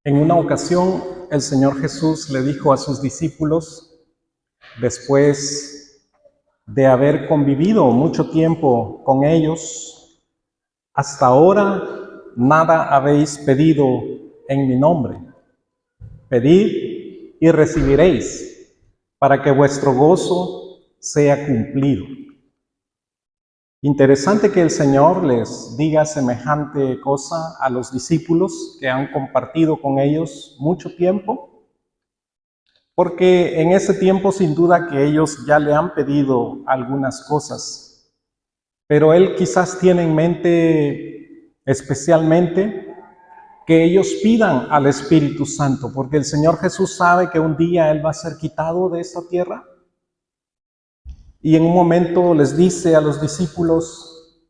En una ocasión, el Señor Jesús le dijo a sus discípulos, después de haber convivido mucho tiempo con ellos, hasta ahora nada habéis pedido en mi nombre. Pedid y recibiréis, para que vuestro gozo sea cumplido. Interesante que el Señor les diga semejante cosa a los discípulos que han compartido con ellos mucho tiempo, porque en ese tiempo sin duda que ellos ya le han pedido algunas cosas, pero Él quizás tiene en mente especialmente que ellos pidan al Espíritu Santo, porque el Señor Jesús sabe que un día Él va a ser quitado de esta tierra. Y en un momento les dice a los discípulos,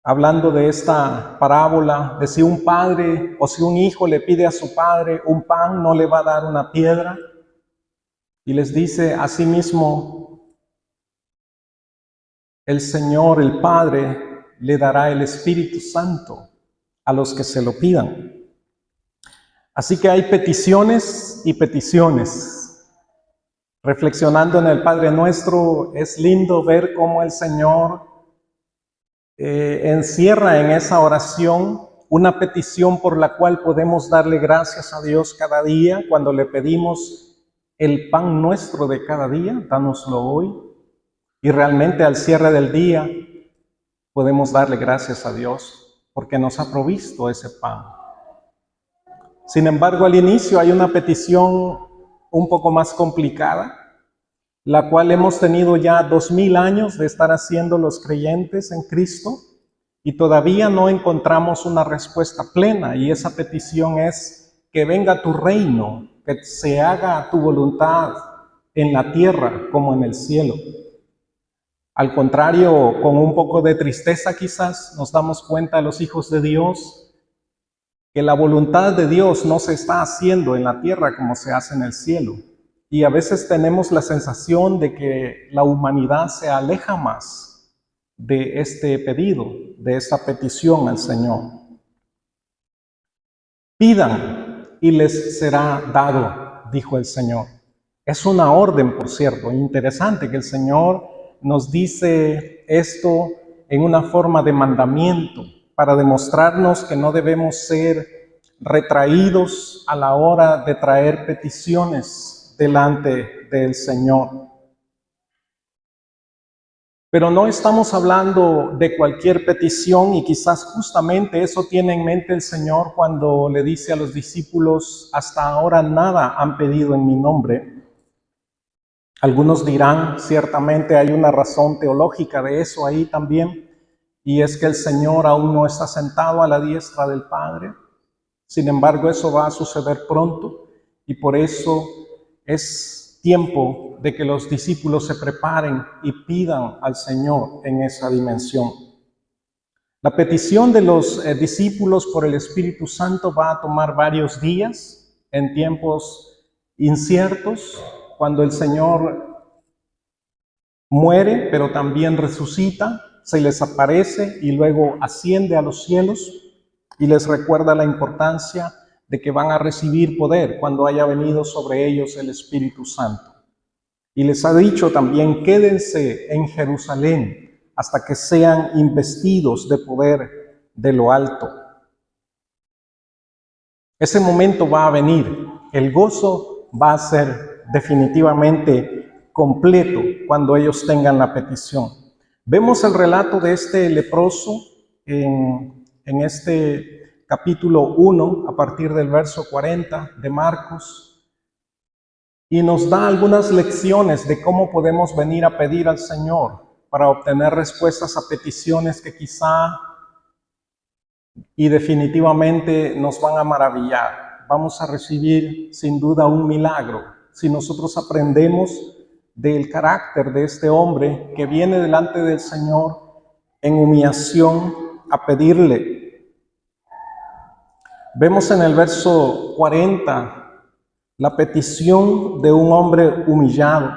hablando de esta parábola, de si un padre o si un hijo le pide a su padre un pan, no le va a dar una piedra. Y les dice, asimismo, el Señor, el Padre, le dará el Espíritu Santo a los que se lo pidan. Así que hay peticiones y peticiones. Reflexionando en el Padre Nuestro, es lindo ver cómo el Señor encierra en esa oración una petición por la cual podemos darle gracias a Dios cada día cuando le pedimos el pan nuestro de cada día, dánoslo hoy. Y realmente al cierre del día podemos darle gracias a Dios porque nos ha provisto ese pan. Sin embargo, al inicio hay una petición un poco más complicada, la cual hemos tenido ya 2000 años de estar haciendo los creyentes en Cristo y todavía no encontramos una respuesta plena, y esa petición es que venga tu reino, que se haga tu voluntad en la tierra como en el cielo. Al contrario, con un poco de tristeza quizás nos damos cuenta, los hijos de Dios, que la voluntad de Dios no se está haciendo en la tierra como se hace en el cielo. Y a veces tenemos la sensación de que la humanidad se aleja más de este pedido, de esta petición al Señor. Pidan y les será dado, dijo el Señor. Es una orden, por cierto, interesante que el Señor nos dice esto en una forma de mandamiento, para demostrarnos que no debemos ser retraídos a la hora de traer peticiones delante del Señor. Pero no estamos hablando de cualquier petición, y quizás justamente eso tiene en mente el Señor cuando le dice a los discípulos, hasta ahora nada han pedido en mi nombre. Algunos dirán, ciertamente hay una razón teológica de eso ahí también, y es que el Señor aún no está sentado a la diestra del Padre. Sin embargo, eso va a suceder pronto, y por eso es tiempo de que los discípulos se preparen y pidan al Señor en esa dimensión. La petición de los discípulos por el Espíritu Santo va a tomar varios días, en tiempos inciertos, cuando el Señor muere, pero también resucita, se les aparece y luego asciende a los cielos y les recuerda la importancia de que van a recibir poder cuando haya venido sobre ellos el Espíritu Santo. Y les ha dicho también, quédense en Jerusalén hasta que sean investidos de poder de lo alto. Ese momento va a venir, el gozo va a ser definitivamente completo cuando ellos tengan la petición. Vemos el relato de este leproso en este capítulo 1, a partir del verso 40 de Marcos, y nos da algunas lecciones de cómo podemos venir a pedir al Señor para obtener respuestas a peticiones que quizá y definitivamente nos van a maravillar. Vamos a recibir sin duda un milagro si nosotros aprendemos del carácter de este hombre que viene delante del Señor en humillación a pedirle. Vemos en el verso 40 la petición de un hombre humillado.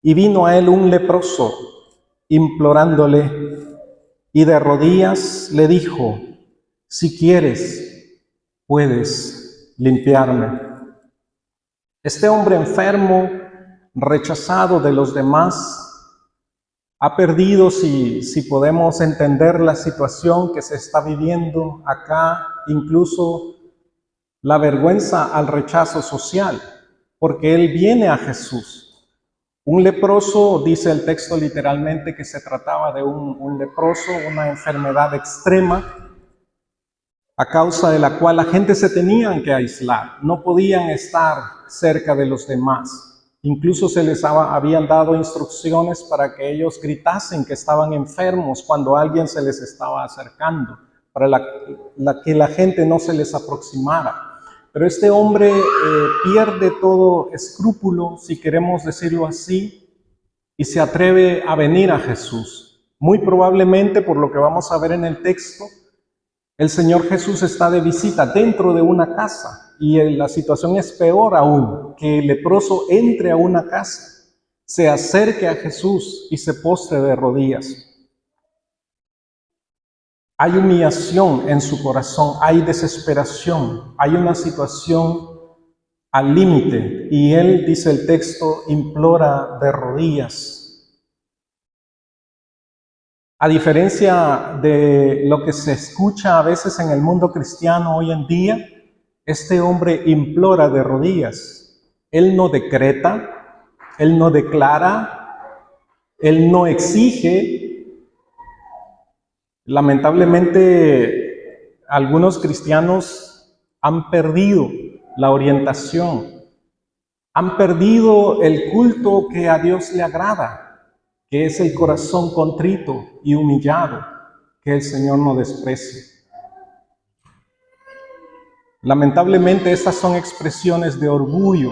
Y vino a él un leproso, implorándole, y de rodillas le dijo, si quieres, puedes limpiarme. Este hombre enfermo, rechazado de los demás, ha perdido, si podemos entender la situación que se está viviendo acá, incluso la vergüenza al rechazo social, porque él viene a Jesús. Un leproso, dice el texto literalmente que se trataba de un leproso, una enfermedad extrema, a causa de la cual la gente se tenía que aislar, no podían estar cerca de los demás. Incluso se les habían dado instrucciones para que ellos gritasen que estaban enfermos cuando alguien se les estaba acercando, para que la gente no se les aproximara. Pero este hombre pierde todo escrúpulo, si queremos decirlo así, y se atreve a venir a Jesús. Muy probablemente, por lo que vamos a ver en el texto, el Señor Jesús está de visita dentro de una casa, y la situación es peor aún, que el leproso entre a una casa, se acerque a Jesús y se postre de rodillas. Hay humillación en su corazón, hay desesperación, hay una situación al límite, y él, dice el texto, implora de rodillas. A diferencia de lo que se escucha a veces en el mundo cristiano hoy en día, este hombre implora de rodillas. Él no decreta, él no declara, él no exige. Lamentablemente, algunos cristianos han perdido la orientación, han perdido el culto que a Dios le agrada, que es el corazón contrito y humillado, que el Señor no desprecia. Lamentablemente, estas son expresiones de orgullo.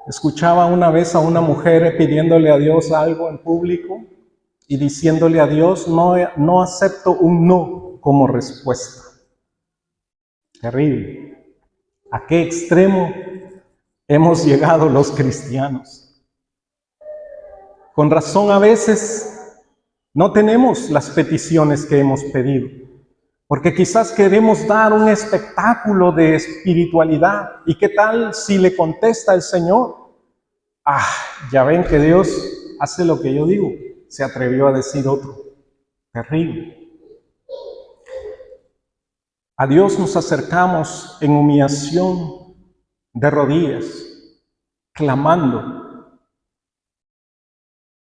Escuchaba una vez a una mujer pidiéndole a Dios algo en público y diciéndole a Dios, no acepto un no como respuesta. Terrible. ¿A qué extremo hemos llegado los cristianos? Con razón a veces no tenemos las peticiones que hemos pedido, porque quizás queremos dar un espectáculo de espiritualidad. ¿Y qué tal si le contesta el Señor? Ya ven que Dios hace lo que yo digo. Se atrevió a decir otro. Terrible. A Dios nos acercamos en humillación, de rodillas, clamando,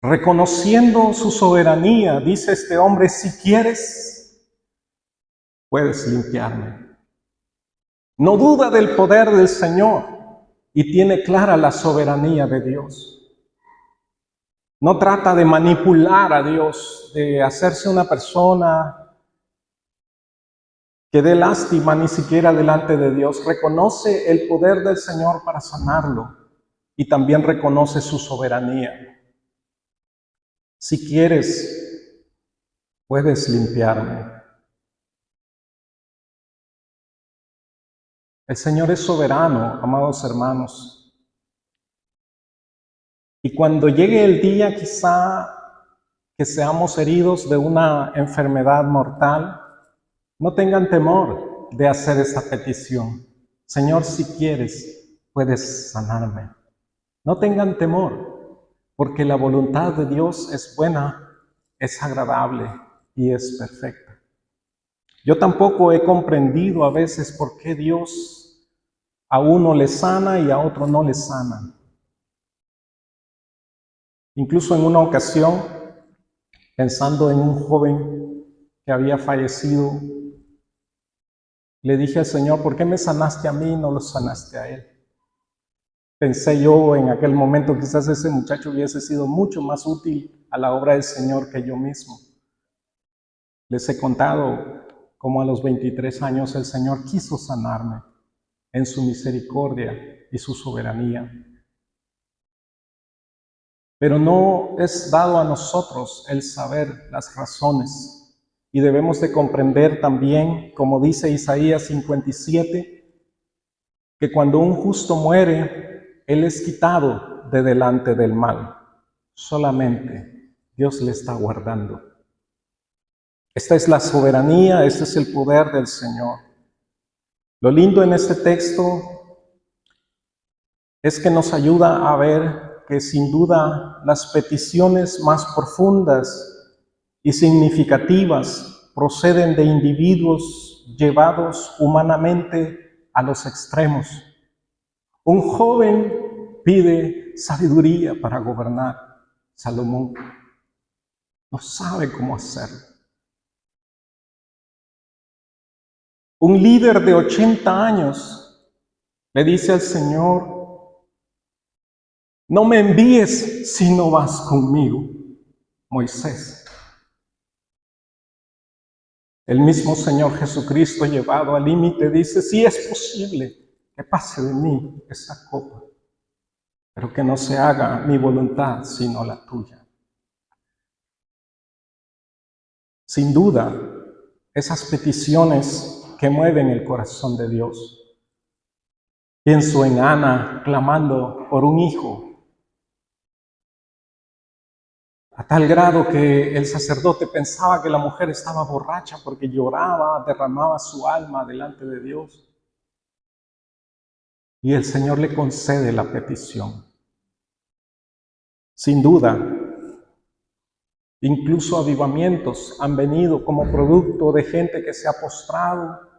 reconociendo su soberanía. Dice este hombre, si quieres, puedes limpiarme. No duda del poder del Señor y tiene clara la soberanía de Dios. No trata de manipular a Dios, de hacerse una persona que dé lástima ni siquiera delante de Dios. Reconoce el poder del Señor para sanarlo y también reconoce su soberanía. Si quieres, puedes limpiarme. El Señor es soberano, amados hermanos. Y cuando llegue el día quizá que seamos heridos de una enfermedad mortal, no tengan temor de hacer esa petición. Señor, si quieres, puedes sanarme. No tengan temor, porque la voluntad de Dios es buena, es agradable y es perfecta. Yo tampoco he comprendido a veces por qué Dios a uno le sana y a otro no le sana. Incluso en una ocasión, pensando en un joven que había fallecido, le dije al Señor, ¿por qué me sanaste a mí y no lo sanaste a él? Pensé yo en aquel momento, quizás ese muchacho hubiese sido mucho más útil a la obra del Señor que yo mismo. Les he contado cómo a los 23 años el Señor quiso sanarme en su misericordia y su soberanía. Pero no es dado a nosotros el saber las razones, y debemos de comprender también, como dice Isaías 57, que cuando un justo muere, él es quitado de delante del mal. Solamente Dios le está guardando. Esta es la soberanía, este es el poder del Señor. Lo lindo en este texto es que nos ayuda a ver que sin duda las peticiones más profundas y significativas proceden de individuos llevados humanamente a los extremos. Un joven pide sabiduría para gobernar. Salomón no sabe cómo hacerlo. Un líder de 80 años le dice al Señor: no me envíes si no vas conmigo, Moisés. El mismo Señor Jesucristo, llevado al límite, dice: sí es posible que pase de mí esta copa, pero que no se haga mi voluntad sino la tuya. Sin duda, esas peticiones que mueven el corazón de Dios. Pienso en Ana clamando por un hijo, a tal grado que el sacerdote pensaba que la mujer estaba borracha porque lloraba, derramaba su alma delante de Dios. Y el Señor le concede la petición. Sin duda, incluso avivamientos han venido como producto de gente que se ha postrado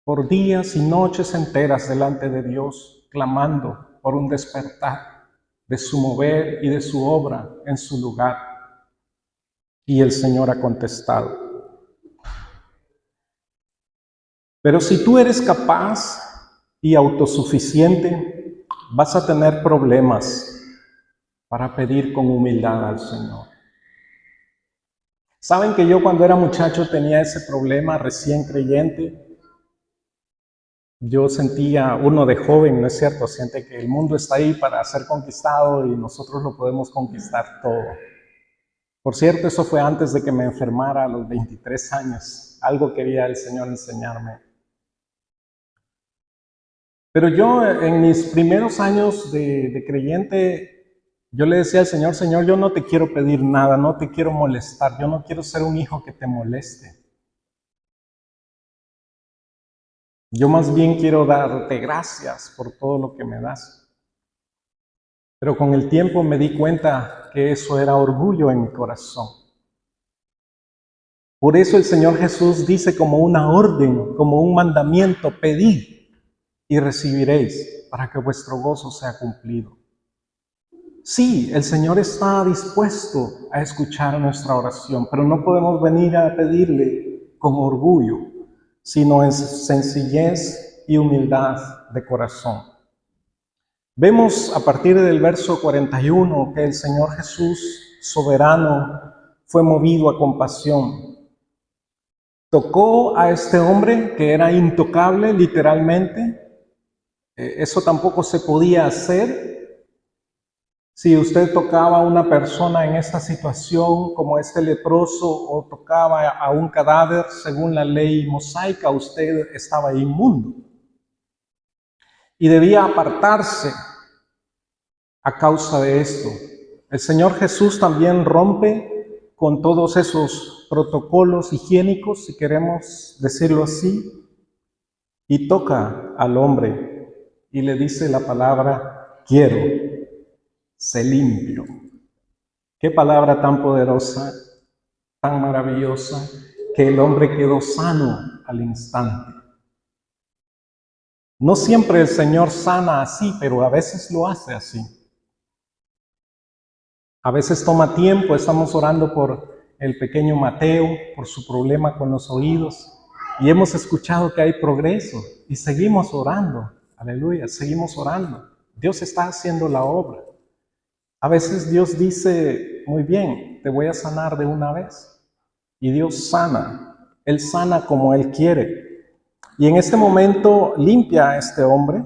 por días y noches enteras delante de Dios, clamando por un despertar de su mover y de su obra en su lugar. Y el Señor ha contestado. Pero si tú eres capaz y autosuficiente, vas a tener problemas para pedir con humildad al Señor. ¿Saben que yo cuando era muchacho tenía ese problema, recién creyente? Yo sentía, uno de joven, ¿no es cierto? Siente que el mundo está ahí para ser conquistado y nosotros lo podemos conquistar todo. Por cierto, eso fue antes de que me enfermara a los 23 años. Algo quería el Señor enseñarme. Pero yo en mis primeros años de creyente, yo le decía al Señor: Señor, yo no te quiero pedir nada, no te quiero molestar, yo no quiero ser un hijo que te moleste. Yo más bien quiero darte gracias por todo lo que me das. Pero con el tiempo me di cuenta que eso era orgullo en mi corazón. Por eso el Señor Jesús dice como una orden, como un mandamiento: pedid y recibiréis, para que vuestro gozo sea cumplido. Sí, el Señor está dispuesto a escuchar nuestra oración, pero no podemos venir a pedirle con orgullo, sino en sencillez y humildad de corazón. Vemos a partir del verso 41 que el Señor Jesús, soberano, fue movido a compasión. Tocó a este hombre que era intocable literalmente. Eso tampoco se podía hacer. Si usted tocaba a una persona en esta situación, como este leproso, o tocaba a un cadáver, según la ley mosaica, usted estaba inmundo. Y debía apartarse a causa de esto. El Señor Jesús también rompe con todos esos protocolos higiénicos, si queremos decirlo así, y toca al hombre y le dice la palabra: quiero, sé limpio. Qué palabra tan poderosa, tan maravillosa, que el hombre quedó sano al instante. No siempre el Señor sana así, pero a veces lo hace así. A veces toma tiempo. Estamos orando por el pequeño Mateo, por su problema con los oídos, y hemos escuchado que hay progreso, y seguimos orando. Aleluya, seguimos orando. Dios está haciendo la obra. A veces Dios dice: muy bien, te voy a sanar de una vez. Y Dios sana. Él sana como Él quiere. Y en este momento limpia a este hombre,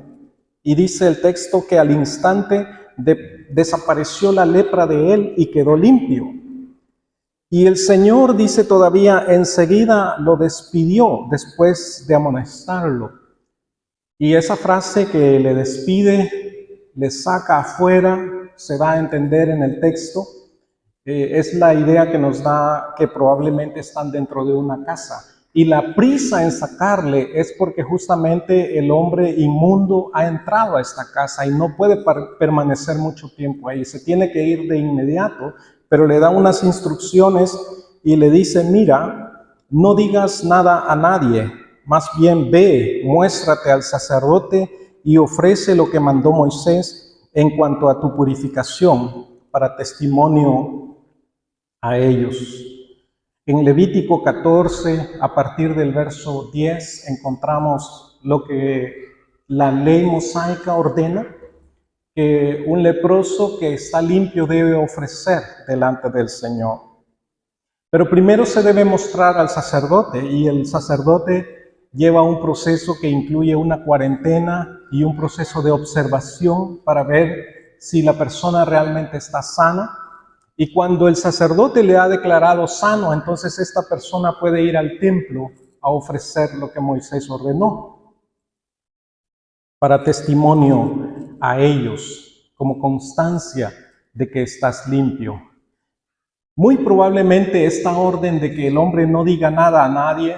y dice el texto que al instante desapareció la lepra de él y quedó limpio. Y el Señor, dice todavía, enseguida lo despidió después de amonestarlo. Y esa frase que le despide, le saca afuera, se da a entender en el texto, es la idea que nos da que probablemente están dentro de una casa. Y la prisa en sacarle es porque justamente el hombre inmundo ha entrado a esta casa y no puede permanecer mucho tiempo ahí. Se tiene que ir de inmediato, pero le da unas instrucciones y le dice, mira, no digas nada a nadie, más bien ve, muéstrate al sacerdote y ofrece lo que mandó Moisés en cuanto a tu purificación para testimonio a ellos. En Levítico 14, a partir del verso 10, encontramos lo que la ley mosaica ordena, que un leproso que está limpio debe ofrecer delante del Señor. Pero primero se debe mostrar al sacerdote, y el sacerdote lleva un proceso que incluye una cuarentena y un proceso de observación para ver si la persona realmente está sana. Y cuando el sacerdote le ha declarado sano, entonces esta persona puede ir al templo a ofrecer lo que Moisés ordenó, para testimonio a ellos, como constancia de que estás limpio. Muy probablemente esta orden de que el hombre no diga nada a nadie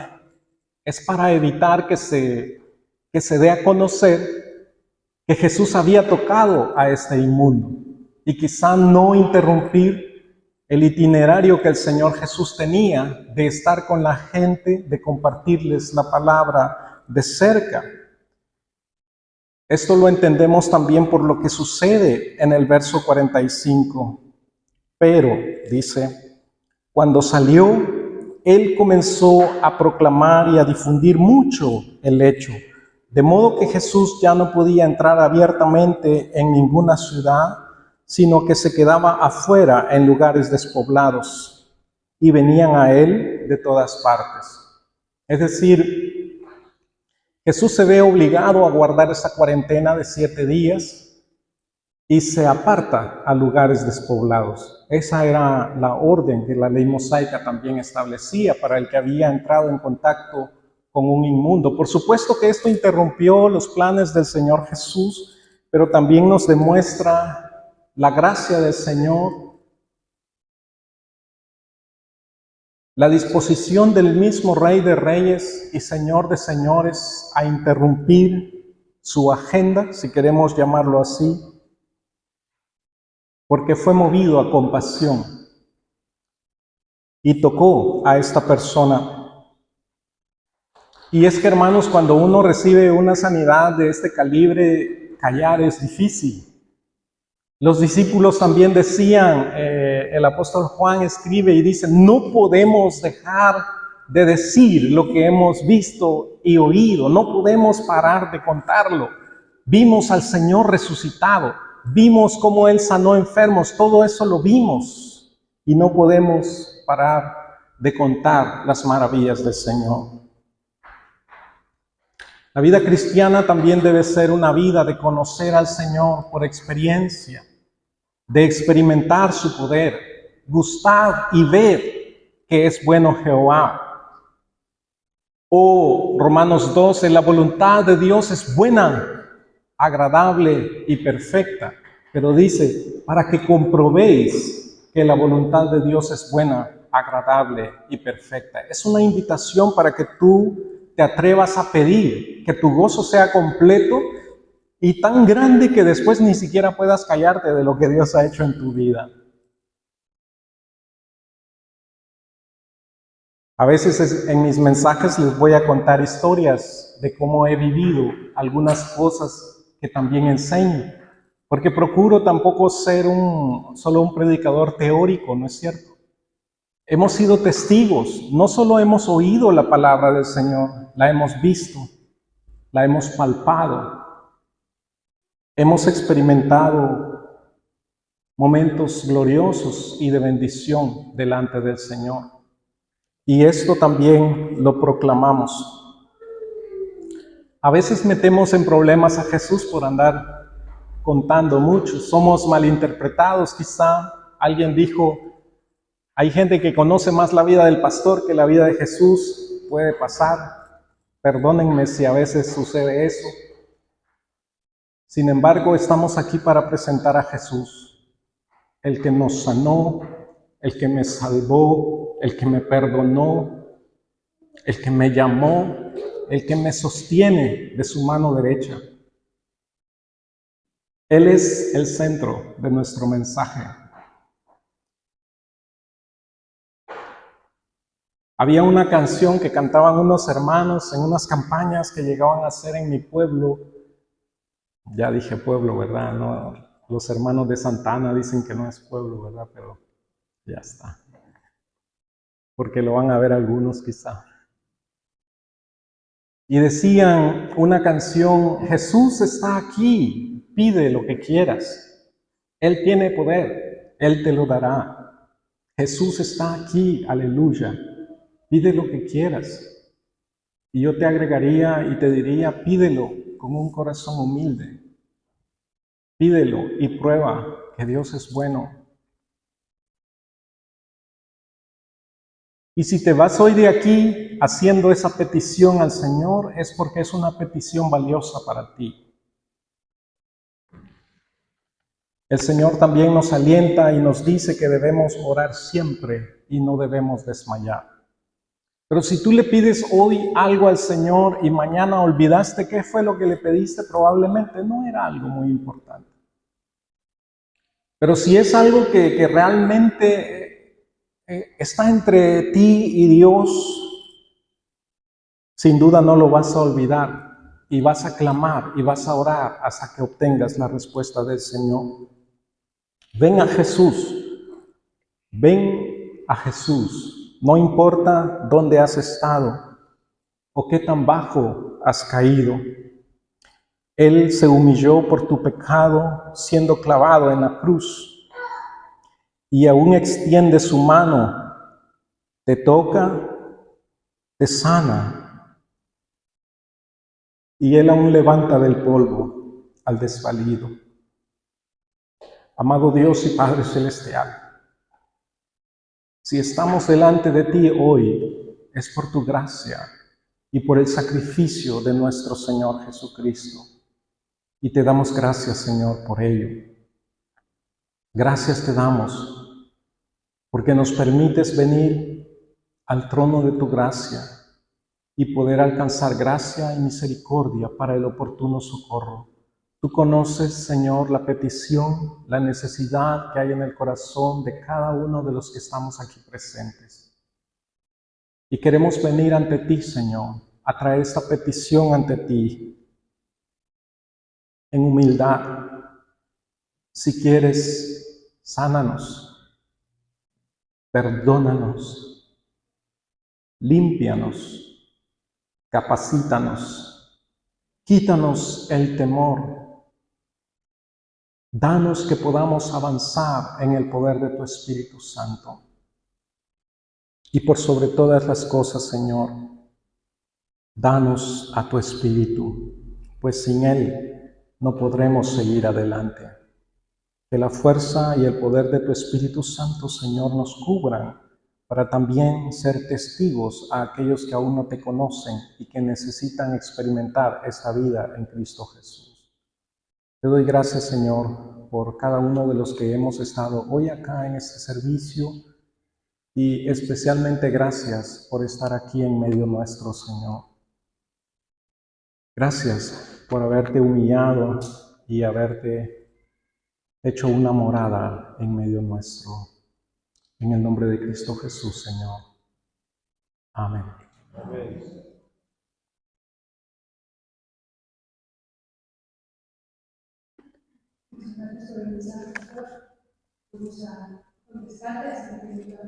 es para evitar que se dé a conocer que Jesús había tocado a este inmundo y quizá no interrumpir el itinerario que el Señor Jesús tenía de estar con la gente, de compartirles la palabra de cerca. Esto lo entendemos también por lo que sucede en el verso 45. Pero, dice, cuando salió, él comenzó a proclamar y a difundir mucho el hecho, de modo que Jesús ya no podía entrar abiertamente en ninguna ciudad, sino que se quedaba afuera en lugares despoblados, y venían a él de todas partes. Es decir, Jesús se ve obligado a guardar esa cuarentena de 7 días y se aparta a lugares despoblados. Esa era la orden que la ley mosaica también establecía para el que había entrado en contacto con un inmundo. Por supuesto que esto interrumpió los planes del Señor Jesús, pero también nos demuestra la gracia del Señor, la disposición del mismo Rey de Reyes y Señor de Señores a interrumpir su agenda, si queremos llamarlo así, porque fue movido a compasión y tocó a esta persona. Y es que, hermanos, cuando uno recibe una sanidad de este calibre, callar es difícil. Los discípulos también decían, el apóstol Juan escribe y dice, no podemos dejar de decir lo que hemos visto y oído, no podemos parar de contarlo. Vimos al Señor resucitado, vimos cómo Él sanó enfermos, todo eso lo vimos y no podemos parar de contar las maravillas del Señor. La vida cristiana también debe ser una vida de conocer al Señor por experiencia, de experimentar su poder, gustar y ver que es bueno Jehová. Romanos 12, la voluntad de Dios es buena, agradable y perfecta. Pero dice, para que comprobéis que la voluntad de Dios es buena, agradable y perfecta. Es una invitación para que tú te atrevas a pedir, que tu gozo sea completo y tan grande que después ni siquiera puedas callarte de lo que Dios ha hecho en tu vida. A veces en mis mensajes les voy a contar historias de cómo he vivido algunas cosas que también enseño, porque procuro tampoco ser solo un predicador teórico, ¿no es cierto? Hemos sido testigos, no solo hemos oído la palabra del Señor, la hemos visto, la hemos palpado. Hemos experimentado momentos gloriosos y de bendición delante del Señor. Y esto también lo proclamamos. A veces metemos en problemas a Jesús por andar contando mucho. Somos malinterpretados, quizá. Alguien dijo, hay gente que conoce más la vida del pastor que la vida de Jesús. Puede pasar. Perdónenme si a veces sucede eso. Sin embargo, estamos aquí para presentar a Jesús, el que nos sanó, el que me salvó, el que me perdonó, el que me llamó, el que me sostiene de su mano derecha. Él es el centro de nuestro mensaje. Había una canción que cantaban unos hermanos en unas campañas que llegaban a hacer en mi pueblo. Ya dije pueblo, ¿verdad? No, los hermanos de Santana dicen que no es pueblo, ¿verdad? Pero ya está. Porque lo van a ver algunos quizá. Y decían una canción, Jesús está aquí, pide lo que quieras. Él tiene poder, Él te lo dará. Jesús está aquí, aleluya. Pide lo que quieras. Y yo te agregaría y te diría, pídelo con un corazón humilde. Pídelo y prueba que Dios es bueno. Y si te vas hoy de aquí haciendo esa petición al Señor, es porque es una petición valiosa para ti. El Señor también nos alienta y nos dice que debemos orar siempre y no debemos desmayar. Pero si tú le pides hoy algo al Señor y mañana olvidaste qué fue lo que le pediste, probablemente no era algo muy importante. Pero si es algo que realmente está entre ti y Dios, sin duda no lo vas a olvidar y vas a clamar y vas a orar hasta que obtengas la respuesta del Señor. Ven a Jesús, ven a Jesús, no importa dónde has estado o qué tan bajo has caído. Él se humilló por tu pecado siendo clavado en la cruz y aún extiende su mano, te toca, te sana y Él aún levanta del polvo al desvalido. Amado Dios y Padre Celestial, si estamos delante de ti hoy, es por tu gracia y por el sacrificio de nuestro Señor Jesucristo. Y te damos gracias, Señor, por ello. Gracias te damos porque nos permites venir al trono de tu gracia y poder alcanzar gracia y misericordia para el oportuno socorro. Tú conoces, Señor, la petición, la necesidad que hay en el corazón de cada uno de los que estamos aquí presentes. Y queremos venir ante ti, Señor, a traer esta petición ante ti en humildad. Si quieres, sánanos, perdónanos, límpianos, capacítanos, quítanos el temor. Danos que podamos avanzar en el poder de tu Espíritu Santo. Y por sobre todas las cosas, Señor, danos a tu Espíritu, pues sin Él no podremos seguir adelante. Que la fuerza y el poder de tu Espíritu Santo, Señor, nos cubran para también ser testigos a aquellos que aún no te conocen y que necesitan experimentar esta vida en Cristo Jesús. Te doy gracias, Señor, por cada uno de los que hemos estado hoy acá en este servicio y especialmente gracias por estar aquí en medio nuestro, Señor. Gracias por haberte humillado y haberte hecho una morada en medio nuestro. En el nombre de Cristo Jesús, Señor. Amén. Amén. Gracias por invitarme, pastor. Vamos a contestar hasta que me